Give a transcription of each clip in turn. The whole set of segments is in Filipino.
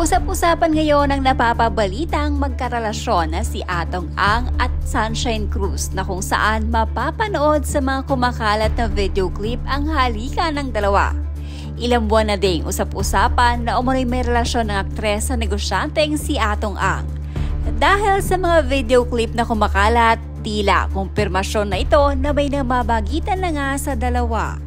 Usap-usapan ngayon ang napapabalitang magkarelasyon na si Atong Ang at Sunshine Cruz na kung saan mapapanood sa mga kumakalat na video clip ang halikan ng dalawa. Ilang buwan na ding usap-usapan na umano'y may relasyon ng aktres sa negosyanteng si Atong Ang. Dahil sa mga video clip na kumakalat, tila kumpirmasyon na ito na may namabagitan na nga sa dalawa.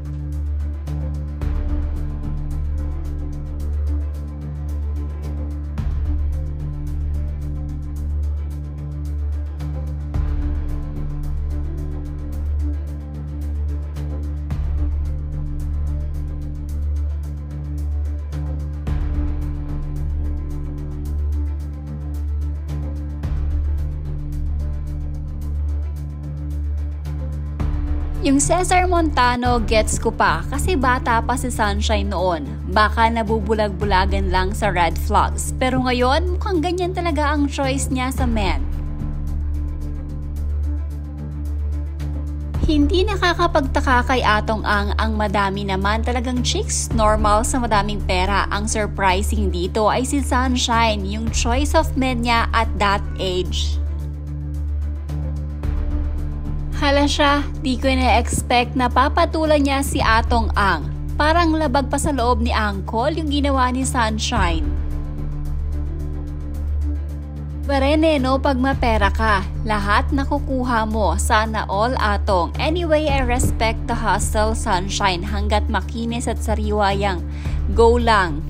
Yung Cesar Montano gets ko pa kasi bata pa si Sunshine noon. Baka nabubulag-bulagan lang sa red flags. Pero ngayon mukhang ganyan talaga ang choice niya sa men. Hindi nakakapagtaka kay Atong Ang madami naman talagang chicks normal sa madaming pera. Ang surprising dito ay si Sunshine, yung choice of men niya at that age. Hala siya, di ko na-expect na papatulan niya si Atong Ang. Parang labag pa sa loob ni Uncle yung ginawa ni Sunshine. Barene no, pag mapera ka, lahat nakukuha mo. Sana all, Atong. Anyway, I respect the hustle, Sunshine. Hanggat makinis at sariwa yang go lang.